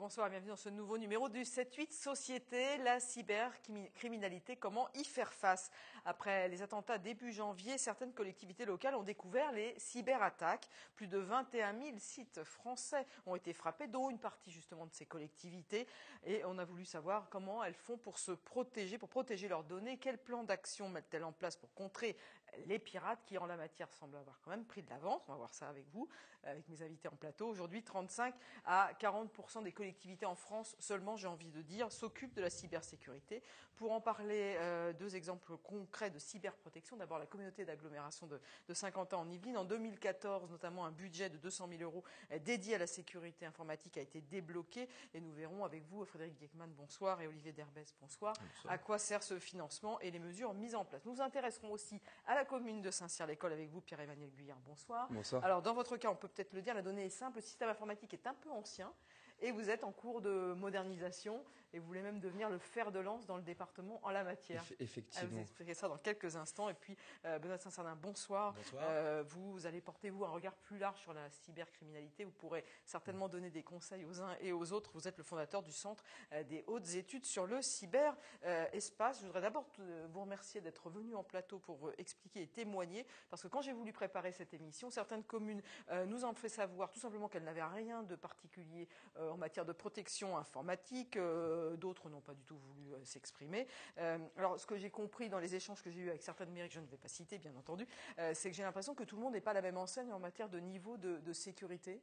Bonsoir, bienvenue dans ce nouveau numéro du 7-8 Société, la cybercriminalité, comment y faire face. Après les attentats début janvier, certaines collectivités locales ont découvert les cyberattaques. Plus de 21 000 sites français ont été frappés, dont une partie justement de ces collectivités. Et on a voulu savoir comment elles font pour se protéger, pour protéger leurs données. Quel plan d'action mettent-elles en place pour contrer les pirates qui, en la matière, semblent avoir quand même pris de l'avance. On va voir ça avec vous, avec mes invités en plateau. Aujourd'hui, 35 à 40% des collectivités en France seulement, j'ai envie de dire, s'occupent de la cybersécurité. Pour en parler, deux exemples concrets de cyberprotection. D'abord, la communauté d'agglomération de Saint-Quentin en Yvelines. En 2014, notamment, un budget de 200 000 euros dédié à la sécurité informatique a été débloqué. Et nous verrons avec vous, Frédéric Geckmann, bonsoir, et Olivier Derbès, bonsoir, à quoi sert ce financement et les mesures mises en place. Nous nous intéresserons aussi à la commune de Saint-Cyr-l'École avec vous, Pierre-Emmanuel Guyard, bonsoir. Bonsoir. Alors, dans votre cas, on peut peut-être le dire, la donnée est simple, le système informatique est un peu ancien. Et vous êtes en cours de modernisation et vous voulez même devenir le fer de lance dans le département en la matière. Effectivement. Vous expliquer ça dans quelques instants. Et puis, Benoît Saint-Sardin, bonsoir. Bonsoir. Vous allez porter, vous, un regard plus large sur la cybercriminalité. Vous pourrez certainement donner des conseils aux uns et aux autres. Vous êtes le fondateur du Centre des hautes études sur le cyberespace. Je voudrais d'abord vous remercier d'être venu en plateau pour expliquer et témoigner. Parce que quand j'ai voulu préparer cette émission, certaines communes nous ont fait savoir tout simplement qu'elles n'avaient rien de particulier en matière de protection informatique, d'autres n'ont pas du tout voulu s'exprimer. Alors, ce que j'ai compris dans les échanges que j'ai eus avec certaines mairies, que je ne vais pas citer, bien entendu, c'est que j'ai l'impression que tout le monde n'est pas à la même enseigne en matière de niveau de sécurité.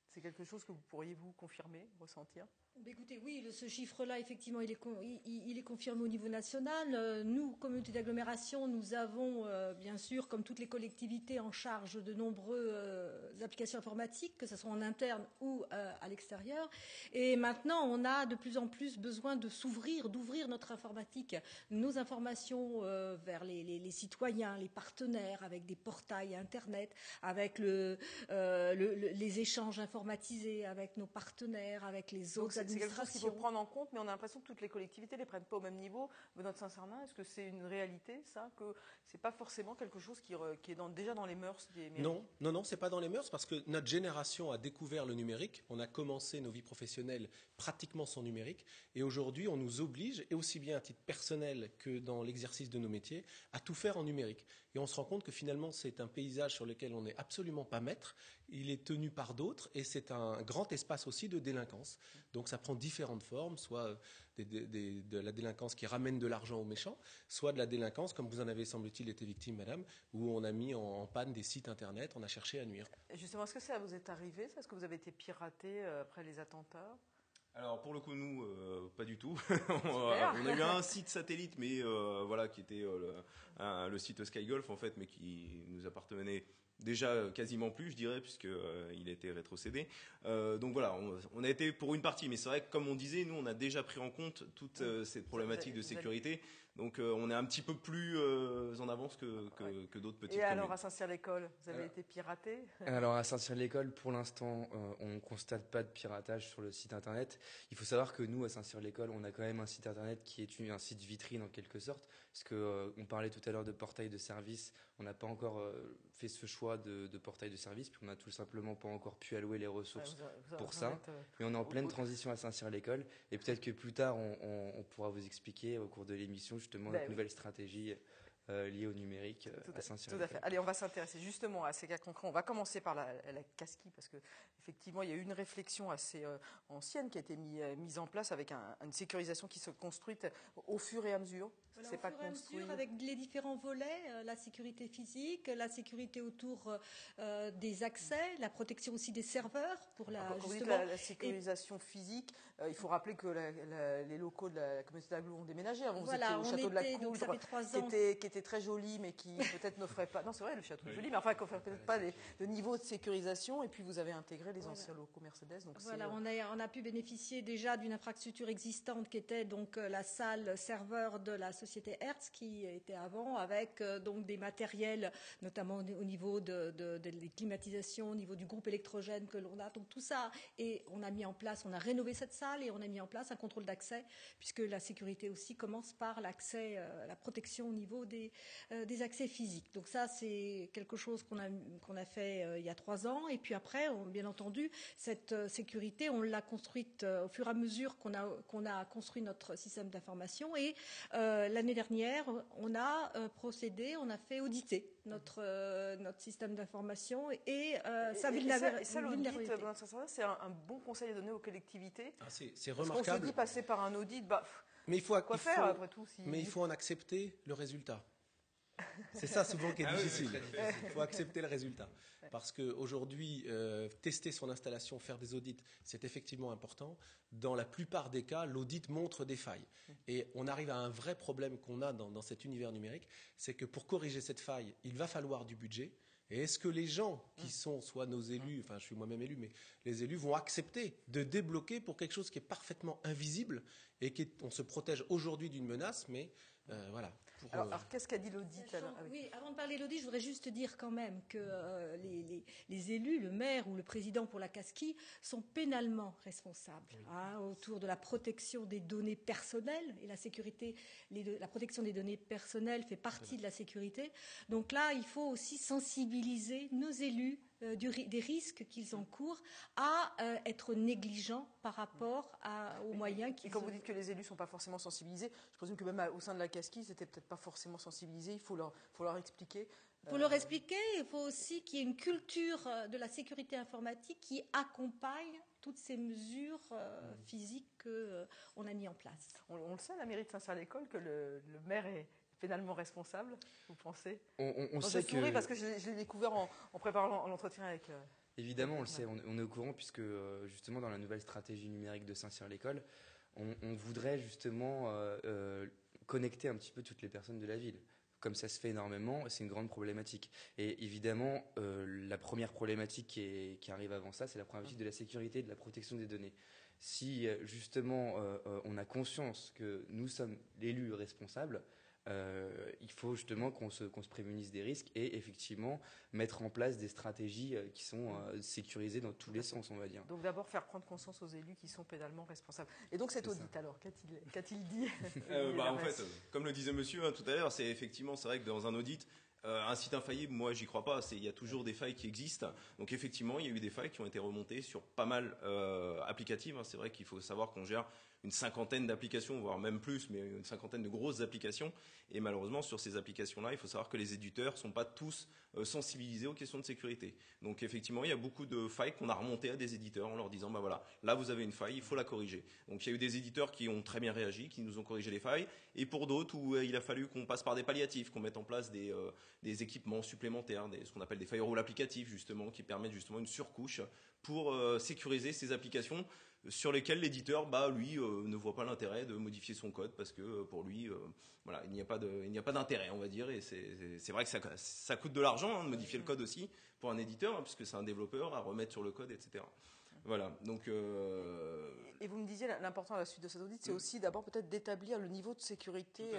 C'est quelque chose que vous pourriez vous confirmer, ressentir ? Écoutez, oui, ce chiffre-là, effectivement, il est confirmé au niveau national. Nous, communauté d'agglomération, nous avons, bien sûr, comme toutes les collectivités, en charge de nombreuses applications informatiques, que ce soit en interne ou à l'extérieur. Et maintenant, on a de plus en plus besoin d'ouvrir notre informatique, nos informations vers les citoyens, les partenaires, avec des portails Internet, avec les échanges informatisés, avec nos partenaires, avec les autres. C'est quelque chose qu'il faut prendre en compte, mais on a l'impression que toutes les collectivités ne les prennent pas au même niveau. Benoît Saint-Sardin, est-ce que c'est une réalité, ça, que c'est pas forcément quelque chose qui est déjà dans les mœurs des mairies ? Non, c'est pas dans les mœurs parce que notre génération a découvert le numérique. On a commencé nos vies professionnelles pratiquement sans numérique, et aujourd'hui, on nous oblige, et aussi bien à titre personnel que dans l'exercice de nos métiers, à tout faire en numérique. Et on se rend compte que finalement, c'est un paysage sur lequel on n'est absolument pas maître. Il est tenu par d'autres, et c'est un grand espace aussi de délinquance. Donc ça prend différentes formes, soit de la délinquance qui ramène de l'argent aux méchants, soit de la délinquance, comme vous en avez semble-t-il été victime, madame, où on a mis en panne des sites internet, on a cherché à nuire. Justement, est-ce que ça vous est arrivé, ça ? Est-ce que vous avez été piraté après les attentats ? Alors pour le coup, nous, pas du tout. On a eu un site satellite, mais voilà, qui était le site Skygolf en fait, mais qui nous appartenait déjà quasiment plus, je dirais, puisque il a été rétrocédé. Donc voilà, on a été pour une partie, mais c'est vrai que comme on disait, nous on a déjà pris en compte toute cette problématique de sécurité. Donc on est un petit peu plus en avance que d'autres petites communes. Et alors à Saint-Cyr-l'École, vous avez été piraté ? Alors à Saint-Cyr-l'École, pour l'instant, on ne constate pas de piratage sur le site internet. Il faut savoir que nous, à Saint-Cyr-l'École, on a quand même un site internet qui est un site vitrine en quelque sorte, parce que on parlait tout à l'heure de portail de service. On n'a pas encore fait ce choix de portail de service, puis on n'a tout simplement pas encore pu allouer les ressources pour ça. Mais on est en pleine transition à Saint-Cyr-l'École, et peut-être que plus tard, on pourra vous expliquer au cours de l'émission justement notre nouvelle stratégie liée au numérique à Saint-Cyr. Tout à fait. Allez, on va s'intéresser justement à ces cas concrets. On va commencer par la CASCI, parce que effectivement, il y a eu une réflexion assez ancienne qui a été mise en place avec une sécurisation qui se construit au fur et à mesure. Voilà, c'est au pas fur et à construit mesure, avec les différents volets, la sécurité physique, la sécurité autour des accès, la protection aussi des serveurs pour Quand vous dites la sécurisation physique, il faut rappeler que les locaux de la communauté d'agglo ont déménagé. Avant, vous étiez au château de la Coudre, ça fait 3 ans. qui était très joli, mais qui peut-être n'offrait pas. Non, c'est vrai, le château est joli, mais enfin, qui n'offrait peut-être pas le niveau de sécurisation. Et puis, vous avez intégré les anciens locaux Mercedes. Donc voilà, on a pu bénéficier déjà d'une infrastructure existante qui était donc la salle serveur de la société Hertz, qui était avant, avec donc des matériels, notamment au niveau de climatisation, au niveau du groupe électrogène que l'on a. Donc tout ça, et on a rénové cette salle et on a mis en place un contrôle d'accès, puisque la sécurité aussi commence par l'accès, la protection au niveau des accès physiques. Donc ça, c'est quelque chose qu'on a fait il y a 3 ans. Et puis après, bien entendu, entendu, cette sécurité, on l'a construite au fur et à mesure qu'on a construit notre système d'information. Et l'année dernière, on a fait auditer notre système d'information et sa vulnérabilité. Ça, l'audit, c'est un bon conseil à donner aux collectivités. C'est Parce remarquable. qu'on se dit passer par un audit, mais il faut après tout Mais il faut en accepter le résultat. C'est ça souvent qui est difficile. Il faut accepter le résultat. Parce qu'aujourd'hui, tester son installation, faire des audits, c'est effectivement important. Dans la plupart des cas, l'audit montre des failles. Et on arrive à un vrai problème qu'on a dans cet univers numérique, c'est que pour corriger cette faille, il va falloir du budget. Et est-ce que les gens qui sont soit nos élus, enfin je suis moi-même élu, mais les élus vont accepter de débloquer pour quelque chose qui est parfaitement invisible et on se protège aujourd'hui d'une menace, mais voilà. Alors qu'est-ce qu'a dit l'audit? Oui, avant de parler de l'audit, je voudrais juste dire quand même que les élus, le maire ou le président pour la CASKI, sont pénalement responsables autour de la protection des données personnelles, et la sécurité, la protection des données personnelles fait partie de la sécurité. Donc là, il faut aussi sensibiliser nos élus des risques qu'ils encourent à être négligents par rapport aux moyens qu'ils ont. Et quand vous dites que les élus ne sont pas forcément sensibilisés, je présume que même au sein de la CASKI, c'était peut-être pas forcément sensibilisé, il faut leur expliquer. Pour leur expliquer, il faut aussi qu'il y ait une culture de la sécurité informatique qui accompagne toutes ces mesures physiques qu'on a mis en place. On le sait à la mairie de Saint-Cyr-l'École que le maire est pénalement responsable, vous pensez? On sait que... parce que je l'ai découvert en préparant l'entretien avec... Évidemment, on le sait, on est au courant puisque justement dans la nouvelle stratégie numérique de Saint-Cyr-l'École, on voudrait justement connecter un petit peu toutes les personnes de la ville. Comme ça se fait énormément, c'est une grande problématique. Et évidemment, la première problématique qui arrive avant ça, c'est la problématique de la sécurité et de la protection des données. Si justement on a conscience que nous sommes l'élu responsable, il faut justement qu'on se prémunisse des risques et effectivement mettre en place des stratégies qui sont sécurisées dans tous les sens, on va dire. Donc d'abord faire prendre conscience aux élus qui sont pénalement responsables. Et donc cet audit alors, qu'a-t-il dit? En fait, comme le disait monsieur tout à l'heure, c'est vrai que dans un audit, un site infaillible, moi j'y crois pas, il y a toujours des failles qui existent. Donc effectivement, il y a eu des failles qui ont été remontées sur pas mal applicatives. C'est vrai qu'il faut savoir qu'on gère une cinquantaine d'applications, voire même plus, mais une cinquantaine de grosses applications. Et malheureusement, sur ces applications-là, il faut savoir que les éditeurs sont pas tous sensibilisés aux questions de sécurité. Donc effectivement, il y a beaucoup de failles qu'on a remontées à des éditeurs en leur disant, bah voilà, là vous avez une faille, il faut la corriger. Donc il y a eu des éditeurs qui ont très bien réagi, qui nous ont corrigé les failles, et pour d'autres où il a fallu qu'on passe par des palliatifs, qu'on mette en place des équipements supplémentaires, ce qu'on appelle des firewalls applicatifs justement, qui permettent justement une surcouche pour sécuriser ces applications sur lesquelles l'éditeur, lui, ne voit pas l'intérêt de modifier son code parce que pour lui, voilà, il n'y a pas d'intérêt, on va dire, et c'est vrai que ça coûte de l'argent de modifier le code aussi pour un éditeur, puisque c'est un développeur à remettre sur le code, etc. Voilà, donc... Et vous me disiez, l'important à la suite de cet audit, c'est aussi d'abord peut-être d'établir le niveau de sécurité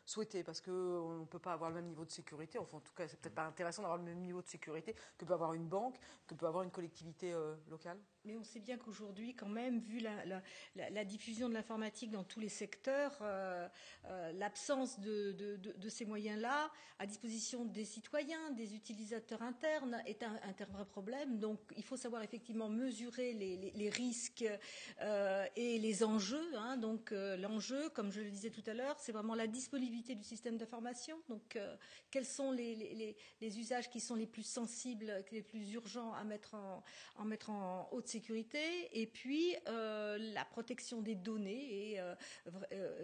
souhaité, parce qu'on ne peut pas avoir le même niveau de sécurité, enfin en tout cas c'est peut-être pas intéressant d'avoir le même niveau de sécurité que peut avoir une banque, que peut avoir une collectivité locale. Mais on sait bien qu'aujourd'hui, quand même, vu la diffusion de l'informatique dans tous les secteurs, l'absence de ces moyens-là à disposition des citoyens, des utilisateurs internes, est un vrai problème. Donc, il faut savoir effectivement mesurer les risques et les enjeux. Donc, l'enjeu, comme je le disais tout à l'heure, c'est vraiment la disponibilité du système d'information. Donc, quels sont les usages qui sont les plus sensibles, les plus urgents à mettre en haute sécurité, et puis la protection des données et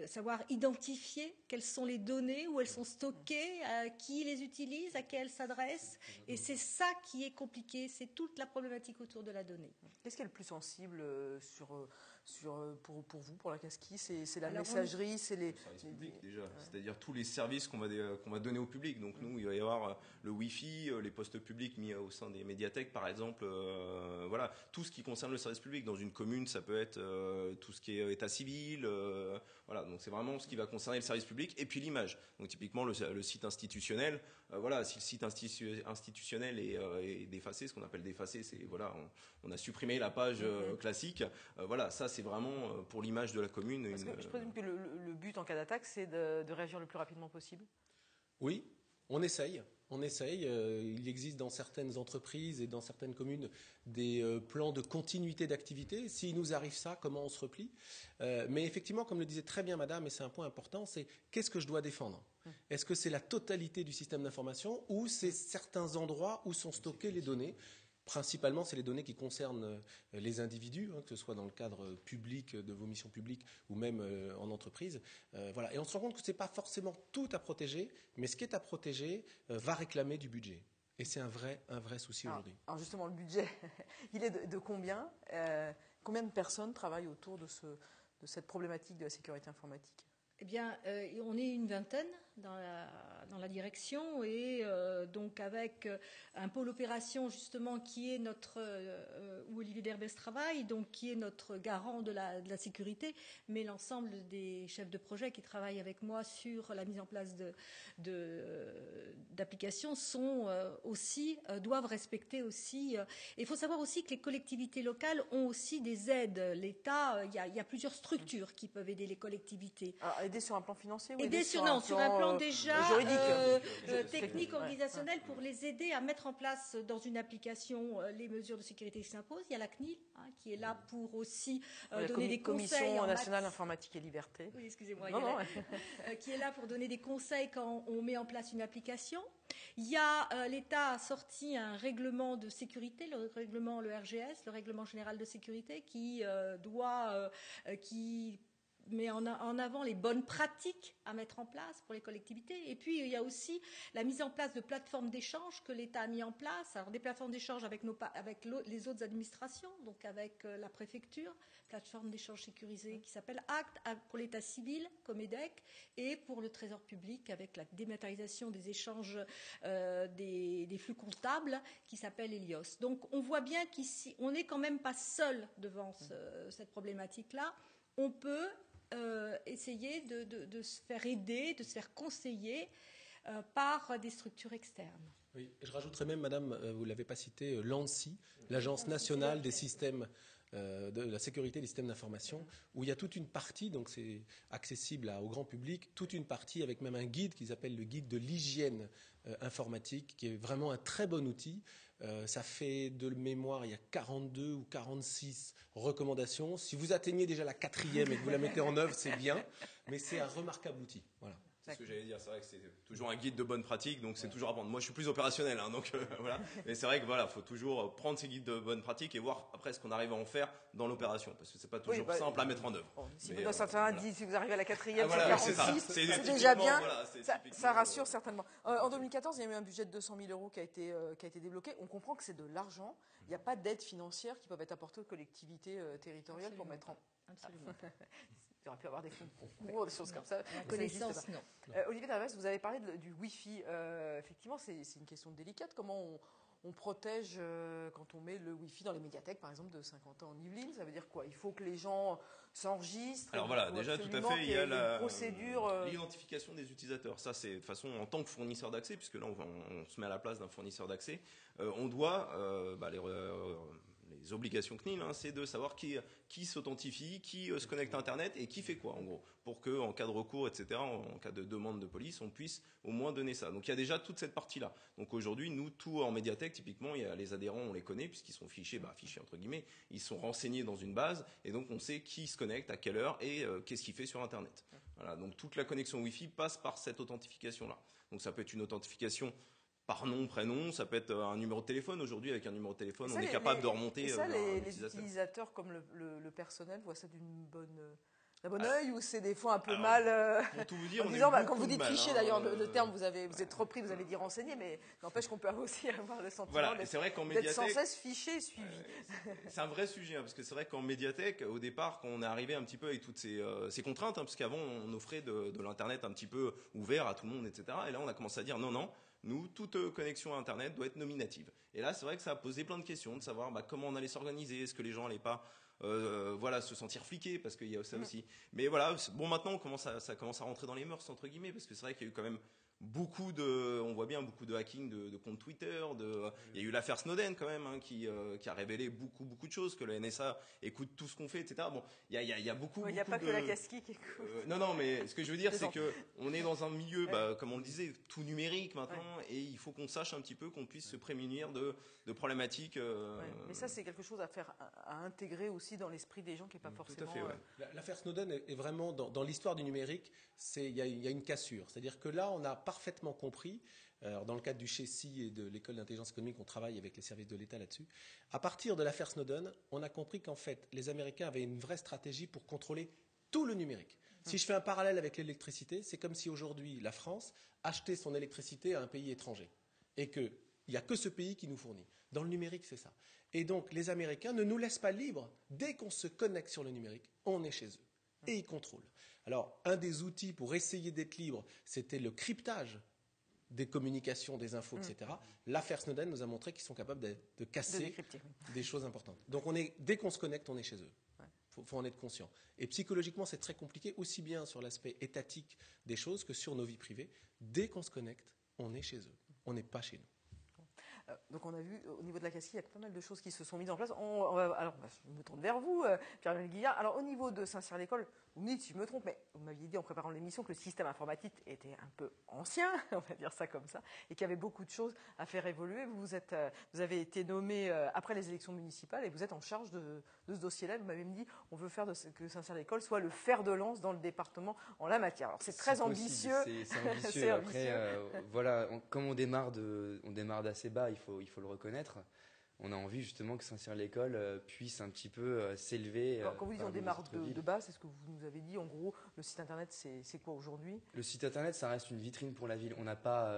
savoir identifier quelles sont les données, où elles sont stockées, qui les utilise, à qui elles s'adressent. Et c'est ça qui est compliqué, c'est toute la problématique autour de la donnée. Qu'est-ce qui est le plus sensible pour vous, pour la CASKI? C'est la messagerie, c'est les services publics déjà, c'est-à-dire tous les services qu'on va donner au public. Donc nous, il va y avoir le Wi-Fi, les postes publics mis au sein des médiathèques, par exemple. Voilà, tout ce qui concerne le service public. Dans une commune, ça peut être tout ce qui est état civil. Voilà, donc c'est vraiment ce qui va concerner le service public. Et puis l'image. Donc typiquement le site institutionnel. Voilà, si le site institutionnel est défacé, ce qu'on appelle défacé, c'est voilà, on a supprimé la page classique. Voilà, ça c'est vraiment pour l'image de la commune. Parce que je présume que le but en cas d'attaque, c'est de réagir le plus rapidement possible. Oui, On essaye. Il existe dans certaines entreprises et dans certaines communes des plans de continuité d'activité. S'il nous arrive ça, comment on se replie? Mais effectivement, comme le disait très bien Madame, et c'est un point important, c'est qu'est-ce que je dois défendre? Est-ce que c'est la totalité du système d'information ou c'est certains endroits où sont stockées les données? Principalement, c'est les données qui concernent les individus, que ce soit dans le cadre public de vos missions publiques ou même en entreprise. Voilà. Et on se rend compte que ce n'est pas forcément tout à protéger, mais ce qui est à protéger va réclamer du budget. Et c'est un vrai souci aujourd'hui. Alors justement, le budget, il est de combien? Combien de personnes travaillent autour de cette problématique de la sécurité informatique? Eh bien, on est une vingtaine dans la direction et donc avec un pôle opération justement qui est où Olivier Derbès travaille, donc qui est notre garant de la sécurité, mais l'ensemble des chefs de projet qui travaillent avec moi sur la mise en place d'applications doivent respecter aussi. Il faut savoir aussi que les collectivités locales ont aussi des aides. L'État, il y a plusieurs structures qui peuvent aider les collectivités. Alors, aider sur un plan financier ou sur un plan déjà juridique, technique, organisationnel, pour les aider à mettre en place dans une application les mesures de sécurité qui s'imposent. Il y a la CNIL qui est là pour aussi donner des conseils. Commission nationale informatique et liberté. Oui, excusez-moi. Qui est là pour donner des conseils quand on met en place une application. L'État a sorti un règlement de sécurité, le RGS, le règlement général de sécurité, qui met en avant les bonnes pratiques à mettre en place pour les collectivités. Et puis, il y a aussi la mise en place de plateformes d'échange que l'État a mis en place. Alors, des plateformes d'échange avec les autres administrations, donc avec la préfecture, plateforme d'échange sécurisée qui s'appelle ACT, pour l'État civil, Comedec, et pour le Trésor public avec la dématérialisation des échanges des flux comptables qui s'appelle Helios. Donc, on voit bien qu'ici, on n'est quand même pas seul devant cette problématique-là. On peut essayer de se faire aider, de se faire conseiller par des structures externes. Oui, je rajouterais même, Madame, vous ne l'avez pas cité, l'ANSSI, l'Agence nationale des systèmes de la sécurité des systèmes d'information, où il y a toute une partie, donc c'est accessible au grand public, toute une partie avec même un guide qu'ils appellent le guide de l'hygiène informatique, qui est vraiment un très bon outil. Ça fait de mémoire, il y a 42 ou 46 recommandations. Si vous atteignez déjà la 4e et que vous la mettez en œuvre, c'est bien, mais c'est un remarquable outil. Voilà. C'est ce que j'allais dire, c'est vrai que c'est toujours un guide de bonne pratique, donc c'est toujours à prendre. Moi, je suis plus opérationnel, donc voilà. Mais c'est vrai que faut toujours prendre ces guides de bonne pratique et voir après ce qu'on arrive à en faire dans l'opération, parce que c'est pas toujours simple à mettre en œuvre. Bon, si vous si vous arrivez à la 4e, c'est 46, c'est déjà bien. Ça rassure certainement. En 2014, il y a eu un budget de 200 000 € qui a été débloqué. On comprend que c'est de l'argent. Il n'y a pas d'aides financières qui peuvent être apportées aux collectivités territoriales pour mettre en. Absolument. Il aurait pu avoir des fonds de concours, des choses comme ça. À connaissance, non. Olivier Derbès, vous avez parlé du Wi-Fi. Effectivement, c'est une question délicate. Comment on protège quand on met le Wi-Fi dans les médiathèques, par exemple, de Saint-Quentin en Yvelines? Ça veut dire quoi? Il faut que les gens s'enregistrent. Alors voilà, déjà tout à fait, il y a la procédure. L'identification des utilisateurs. Ça, c'est de toute façon en tant que fournisseur d'accès, puisque là, on se met à la place d'un fournisseur d'accès. On doit les obligations CNIL, c'est de savoir qui s'authentifie, qui se connecte à Internet et qui fait quoi, en gros, pour que en cas de recours, etc., en cas de demande de police, on puisse au moins donner ça. Donc il y a déjà toute cette partie-là. Donc aujourd'hui, nous, tout en médiathèque, typiquement, il y a les adhérents, on les connaît puisqu'ils sont fichés entre guillemets, ils sont renseignés dans une base et donc on sait qui se connecte, à quelle heure et qu'est-ce qu'il fait sur Internet. Voilà, donc toute la connexion Wi-Fi passe par cette authentification-là. Donc ça peut être une authentification par nom, prénom, ça peut être un numéro de téléphone. Aujourd'hui, avec un numéro de téléphone, on est capable de remonter. Et ça, les utilisateurs comme le personnel voient ça d'un bon œil, ou c'est des fois un peu mal. Pour tout vous dire, quand vous dites fichier, d'ailleurs, le terme, vous êtes repris, vous avez dit renseigner, mais n'empêche qu'on peut aussi avoir le sentiment d'être sans cesse fiché, suivi. C'est un vrai sujet, parce que c'est vrai qu'en médiathèque, au départ, quand on est arrivé un petit peu avec toutes ces contraintes, parce qu'avant, on offrait de l'Internet un petit peu ouvert à tout le monde, etc. Et là, on a commencé à dire non. Nous, toute connexion à Internet doit être nominative. Et là, c'est vrai que ça a posé plein de questions, de savoir comment on allait s'organiser, est-ce que les gens allaient pas se sentir fliqués, parce qu'il y a ça aussi. Mais voilà, bon, maintenant, ça commence à rentrer dans les mœurs, entre guillemets, parce que c'est vrai qu'il y a eu quand même on voit bien beaucoup de hacking de comptes Twitter. Il y a eu l'affaire Snowden quand même, qui a révélé beaucoup de choses, que le NSA écoute tout ce qu'on fait, etc. Bon, il y a beaucoup. Il n'y a pas que la Casqui qui écoute. Non, mais ce que je veux dire, c'est que on est dans un milieu, comme on le disait, tout numérique maintenant, et il faut qu'on sache un petit peu, qu'on puisse se prémunir de problématiques. Mais ça, c'est quelque chose à intégrer aussi dans l'esprit des gens qui n'est pas forcément. Tout à fait, L'affaire Snowden est vraiment dans l'histoire du numérique. Il y a une cassure. C'est-à-dire que là, on a parfaitement compris, alors dans le cadre du CHESI et de l'école d'intelligence économique, on travaille avec les services de l'État là-dessus. À partir de l'affaire Snowden, on a compris qu'en fait, les Américains avaient une vraie stratégie pour contrôler tout le numérique. Si je fais un parallèle avec l'électricité, c'est comme si aujourd'hui la France achetait son électricité à un pays étranger et qu'il n'y a que ce pays qui nous fournit. Dans le numérique, c'est ça. Et donc, les Américains ne nous laissent pas libres. Dès qu'on se connecte sur le numérique, on est chez eux. Et ils contrôlent. Alors, un des outils pour essayer d'être libre, c'était le cryptage des communications, des infos, etc. L'affaire Snowden nous a montré qu'ils sont capables de casser des choses importantes. Donc, dès qu'on se connecte, on est chez eux. Il faut en être conscient. Et psychologiquement, c'est très compliqué, aussi bien sur l'aspect étatique des choses que sur nos vies privées. Dès qu'on se connecte, on est chez eux. On n'est pas chez nous. Donc on a vu au niveau de la Casqui, il y a pas mal de choses qui se sont mises en place. Alors je me tourne vers vous, Pierre-Emmanuel Guillard. Alors au niveau de Saint-Cyr-l'École, vous me dites si je me trompe, mais vous m'aviez dit en préparant l'émission que le système informatique était un peu ancien, on va dire ça comme ça, et qu'il y avait beaucoup de choses à faire évoluer. Vous avez été nommé après les élections municipales et vous êtes en charge de ce dossier-là. Vous m'avez dit on veut faire que Saint-Cyr-l'École soit le fer de lance dans le département en la matière. Alors c'est très ambitieux. C'est ambitieux. Après, voilà, comme on démarre d'assez bas, il faut le reconnaître. On a envie justement que Saint-Cyr-l'École puisse un petit peu s'élever. Quand vous dites on démarre de bas, c'est ce que vous nous avez dit. En gros, le site internet, c'est quoi aujourd'hui? Le site internet, ça reste une vitrine pour la ville. On n'a pas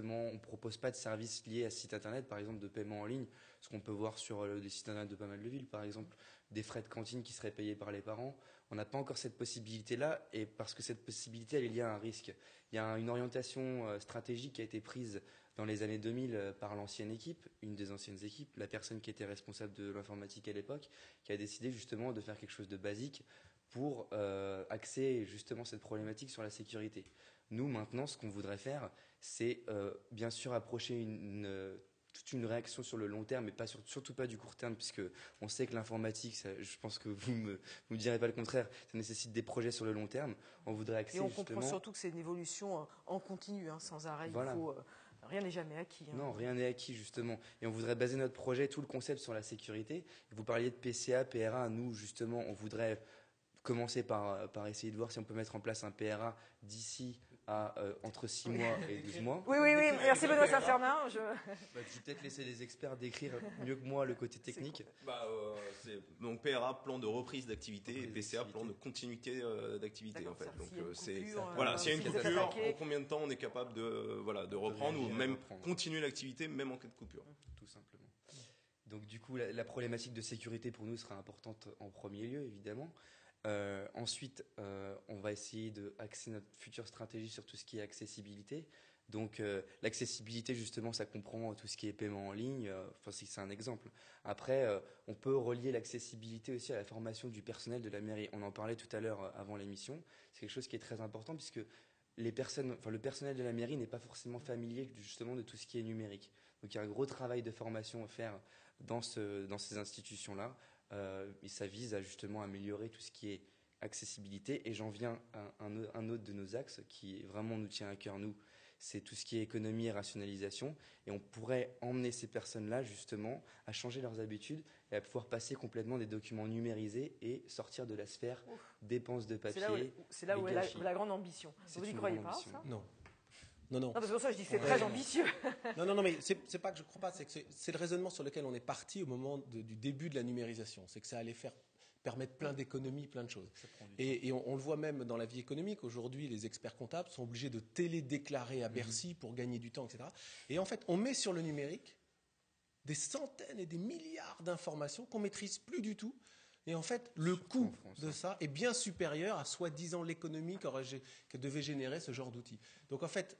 on propose pas de services liés à ce site internet, par exemple de paiement en ligne, ce qu'on peut voir sur des sites internet de pas mal de villes, par exemple des frais de cantine qui seraient payés par les parents. On n'a pas encore cette possibilité-là, et parce que cette possibilité, elle est liée à un risque. Il y a une orientation stratégique qui a été prise dans les années 2000 par l'ancienne équipe, une des anciennes équipes, la personne qui était responsable de l'informatique à l'époque, qui a décidé justement de faire quelque chose de basique pour axer justement cette problématique sur la sécurité. Nous, maintenant, ce qu'on voudrait faire, c'est bien sûr approcher toute une réaction sur le long terme, mais surtout pas du court terme, puisque on sait que l'informatique, je pense que vous me direz pas le contraire, ça nécessite des projets sur le long terme. On voudrait axer justement... Et on comprend surtout que c'est une évolution en continu, sans arrêt. Voilà. Rien n'est jamais acquis. Non, rien n'est acquis, justement. Et on voudrait baser notre projet, tout le concept, sur la sécurité. Vous parliez de PCA, PRA. Nous, justement, on voudrait commencer par essayer de voir si on peut mettre en place un PRA d'ici à entre 6 mois et 12 mois. Oui. Merci Benoît Saint-Fernin. Je vais peut-être laisser les experts décrire mieux que moi le côté technique. Donc PRA, plan de reprise d'activité, et PCA, plan de continuité d'activité, en fait. Donc s'il y a une coupure, en combien de temps on est capable de reprendre ou même continuer l'activité, même en cas de coupure. Tout simplement. Donc du coup, la problématique de sécurité pour nous sera importante en premier lieu, évidemment. Ensuite, on va essayer d'axer notre future stratégie sur tout ce qui est accessibilité. Donc l'accessibilité, justement, ça comprend tout ce qui est paiement en ligne, c'est un exemple. Après, on peut relier l'accessibilité aussi à la formation du personnel de la mairie. On en parlait tout à l'heure avant l'émission. C'est quelque chose qui est très important puisque le personnel de la mairie n'est pas forcément familier justement de tout ce qui est numérique. Donc il y a un gros travail de formation à faire dans ces institutions-là. Et ça vise à justement améliorer tout ce qui est accessibilité. Et j'en viens à un autre de nos axes qui vraiment nous tient à cœur, nous, c'est tout ce qui est économie et rationalisation. Et on pourrait emmener ces personnes-là justement à changer leurs habitudes et à pouvoir passer complètement des documents numérisés et sortir de la sphère dépenses de papier. C'est là où est la grande ambition. Vous n'y croyez pas, ça ? Non. Non, parce que pour ça, je dis que c'est très ambitieux. Non, mais c'est pas que je ne crois pas, c'est le raisonnement sur lequel on est parti au moment du début de la numérisation. C'est que ça allait permettre plein d'économies, plein de choses. Et on le voit même dans la vie économique. Aujourd'hui, les experts comptables sont obligés de télédéclarer à Bercy pour gagner du temps, etc. Et en fait, on met sur le numérique des centaines et des milliards d'informations qu'on ne maîtrise plus du tout. Et en fait, le coût de ça est bien supérieur à soi-disant l'économie que devait générer ce genre d'outils. Donc en fait,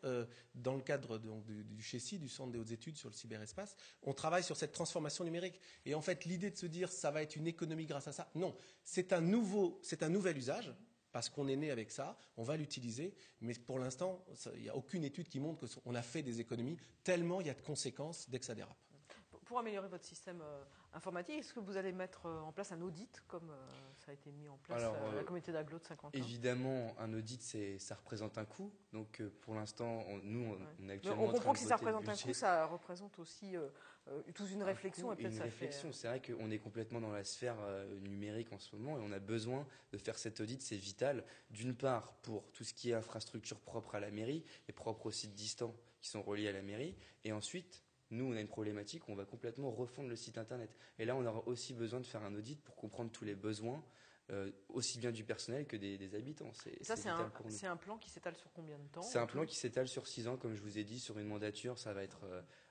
dans le cadre du CHESI, du Centre des hautes études sur le cyberespace, on travaille sur cette transformation numérique. Et en fait, l'idée de se dire ça va être une économie grâce à ça, non. C'est un nouvel usage parce qu'on est né avec ça, on va l'utiliser, mais pour l'instant, il n'y a aucune étude qui montre qu'on a fait des économies, tellement il y a de conséquences dès que ça dérape. Pour améliorer votre système informatique, est-ce que vous allez mettre en place un audit, comme ça a été mis en place à la communauté d'agglo de Saint-Quentin? Évidemment, un audit, ça représente un coût. Donc, pour l'instant, on est actuellement on comprend que si ça voter le représente un budget. coût, ça représente aussi toute une réflexion. Une réflexion. C'est vrai qu'on est complètement dans la sphère numérique en ce moment et on a besoin de faire cet audit. C'est vital, d'une part, pour tout ce qui est infrastructure propre à la mairie et propre aux sites distants qui sont reliés à la mairie. Et ensuite, nous, on a une problématique, on va complètement refondre le site internet. Et là, on aura aussi besoin de faire un audit pour comprendre tous les besoins, aussi bien du personnel que des habitants. C'est un plan qui s'étale sur combien de temps? C'est un plan qui s'étale sur 6 ans, comme je vous ai dit, sur une mandature. Ça va être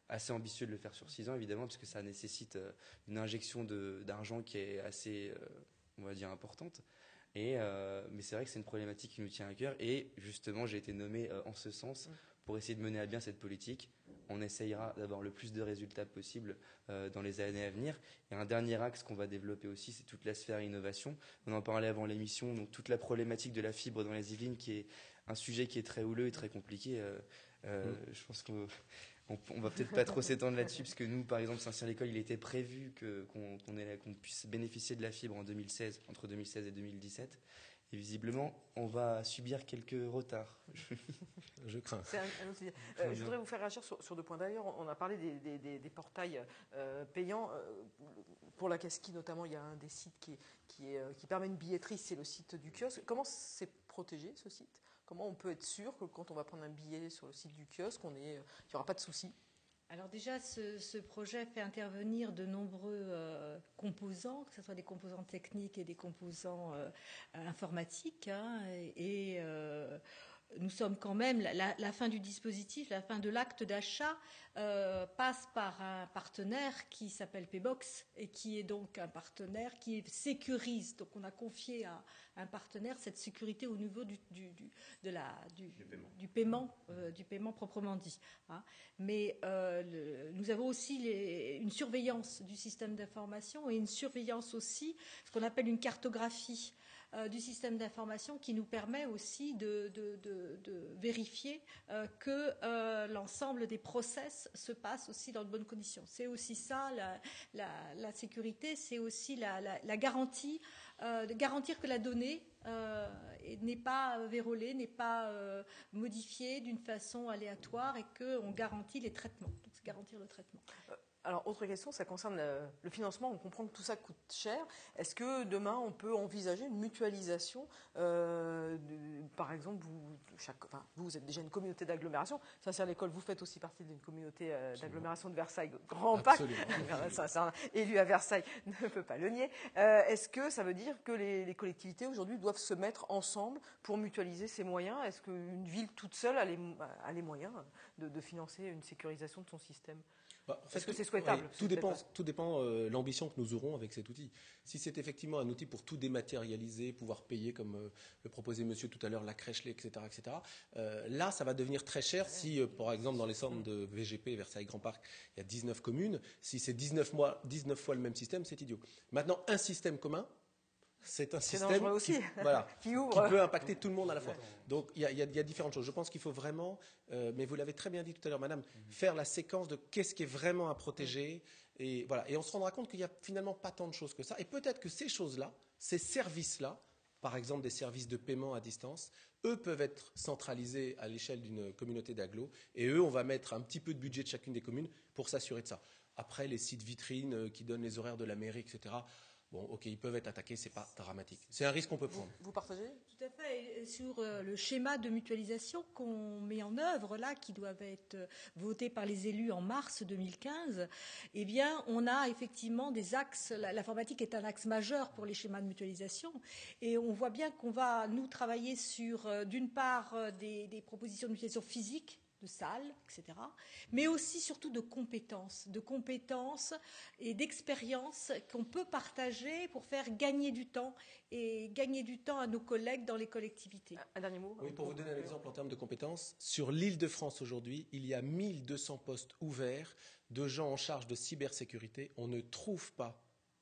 assez ambitieux de le faire sur 6 ans, évidemment, parce que ça nécessite une injection d'argent qui est assez, on va dire, importante. Mais c'est vrai que c'est une problématique qui nous tient à cœur. Et justement, j'ai été nommé en ce sens pour essayer de mener à bien cette politique. On essayera d'avoir le plus de résultats possible dans les années à venir. Et un dernier axe qu'on va développer aussi, c'est toute la sphère innovation. On en parlait avant l'émission, donc toute la problématique de la fibre dans les Yvelines, qui est un sujet qui est très houleux et très compliqué. Je pense qu'on va peut-être pas trop s'étendre là-dessus, parce que nous, par exemple, Saint-Cyr-l'École, il était prévu qu'on puisse bénéficier de la fibre en 2016, entre 2016 et 2017. Et visiblement, on va subir quelques retards. Je crains. Je voudrais vous faire réagir sur 2 points. D'ailleurs, on a parlé des portails payants. Pour la Casquie, notamment, il y a un des sites qui permet une billetterie, c'est le site du kiosque. Comment c'est protégé, ce site? Comment on peut être sûr que quand on va prendre un billet sur le site du kiosque, qu'il n'y aura pas de soucis? Alors déjà, ce projet fait intervenir de nombreux composants, que ce soit des composants techniques et des composants informatiques. Nous sommes quand même, la fin du dispositif, la fin de l'acte d'achat passe par un partenaire qui s'appelle Paybox et qui est donc un partenaire qui sécurise. Donc on a confié à un partenaire cette sécurité au niveau du paiement proprement dit. Mais nous avons aussi une surveillance du système d'information et une surveillance aussi, ce qu'on appelle une cartographie du système d'information qui nous permet aussi de vérifier que l'ensemble des process se passe aussi dans de bonnes conditions. C'est aussi ça, la sécurité, c'est aussi la garantie, de garantir que la donnée n'est pas vérolée, n'est pas modifiée d'une façon aléatoire et qu'on garantit les traitements. Donc c'est garantir le traitement. Alors, autre question, ça concerne le financement. On comprend que tout ça coûte cher. Est-ce que demain, on peut envisager une mutualisation par exemple, vous êtes déjà une communauté d'agglomération. Saint-Cyr-l'École, vous faites aussi partie d'une communauté d'agglomération de Versailles. Grand Pact, élu à Versailles, ne peut pas le nier. Est-ce que ça veut dire que les collectivités, aujourd'hui, doivent se mettre ensemble pour mutualiser ces moyens? Est-ce qu'une ville toute seule a les moyens de financer une sécurisation de son système? Est-ce que c'est souhaitable? Tout dépend l'ambition que nous aurons avec cet outil. Si c'est effectivement un outil pour tout dématérialiser, pouvoir payer comme le proposait monsieur tout à l'heure, la crèche, etc., là, ça va devenir très cher si, par exemple, dans les centres de VGP, Versailles Grand Parc, il y a 19 communes. Si c'est 19 fois le même système, c'est idiot. Maintenant, un système commun, c'est un système qui peut impacter tout le monde à la fois. Donc il y a différentes choses. Je pense qu'il faut vraiment, mais vous l'avez très bien dit tout à l'heure, madame, faire la séquence de qu'est-ce qui est vraiment à protéger. Et voilà. Et on se rendra compte qu'il n'y a finalement pas tant de choses que ça. Et peut-être que ces choses-là, ces services-là, par exemple des services de paiement à distance, eux peuvent être centralisés à l'échelle d'une communauté d'agglo. Et eux, on va mettre un petit peu de budget de chacune des communes pour s'assurer de ça. Après, les sites vitrines qui donnent les horaires de la mairie, etc., bon, ok, ils peuvent être attaqués, c'est pas dramatique. C'est un risque qu'on peut prendre. Vous partagez? Tout à fait. Et sur le schéma de mutualisation qu'on met en œuvre là, qui doivent être votés par les élus en mars 2015, eh bien, on a effectivement des axes. L'informatique est un axe majeur pour les schémas de mutualisation, et on voit bien qu'on va nous travailler sur, d'une part, des propositions de mutualisation physique, de salles, etc., mais aussi surtout de compétences et d'expériences qu'on peut partager pour faire gagner du temps à nos collègues dans les collectivités. Un dernier mot? Oui, pour vous donner un exemple en termes de compétences, sur l'Île-de-France aujourd'hui, il y a 1200 postes ouverts de gens en charge de cybersécurité. On ne trouve pas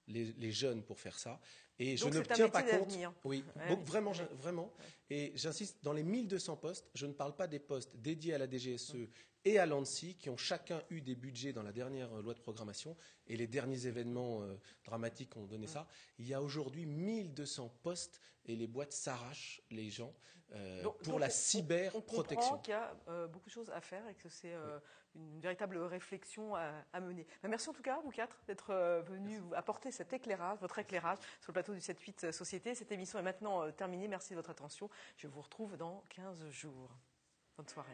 les jeunes pour faire ça. Et donc je c'est un n'obtiens pas métier compte. d'avenir. Oui, Ouais, donc oui. vraiment, vraiment. Et j'insiste, dans les 1200 postes, je ne parle pas des postes dédiés à la DGSE et à l'ANSSI, qui ont chacun eu des budgets dans la dernière loi de programmation, et les derniers événements dramatiques ont donné ça. Il y a aujourd'hui 1200 postes, et les boîtes s'arrachent, les gens, pour la cyberprotection. On comprend qu'il y a beaucoup de choses à faire et que c'est une véritable réflexion à mener. Merci en tout cas, vous quatre, d'être venus apporter cet éclairage, votre éclairage sur le plateau du 7-8 Société. Cette émission est maintenant terminée. Merci de votre attention. Je vous retrouve dans 15 jours. Bonne soirée.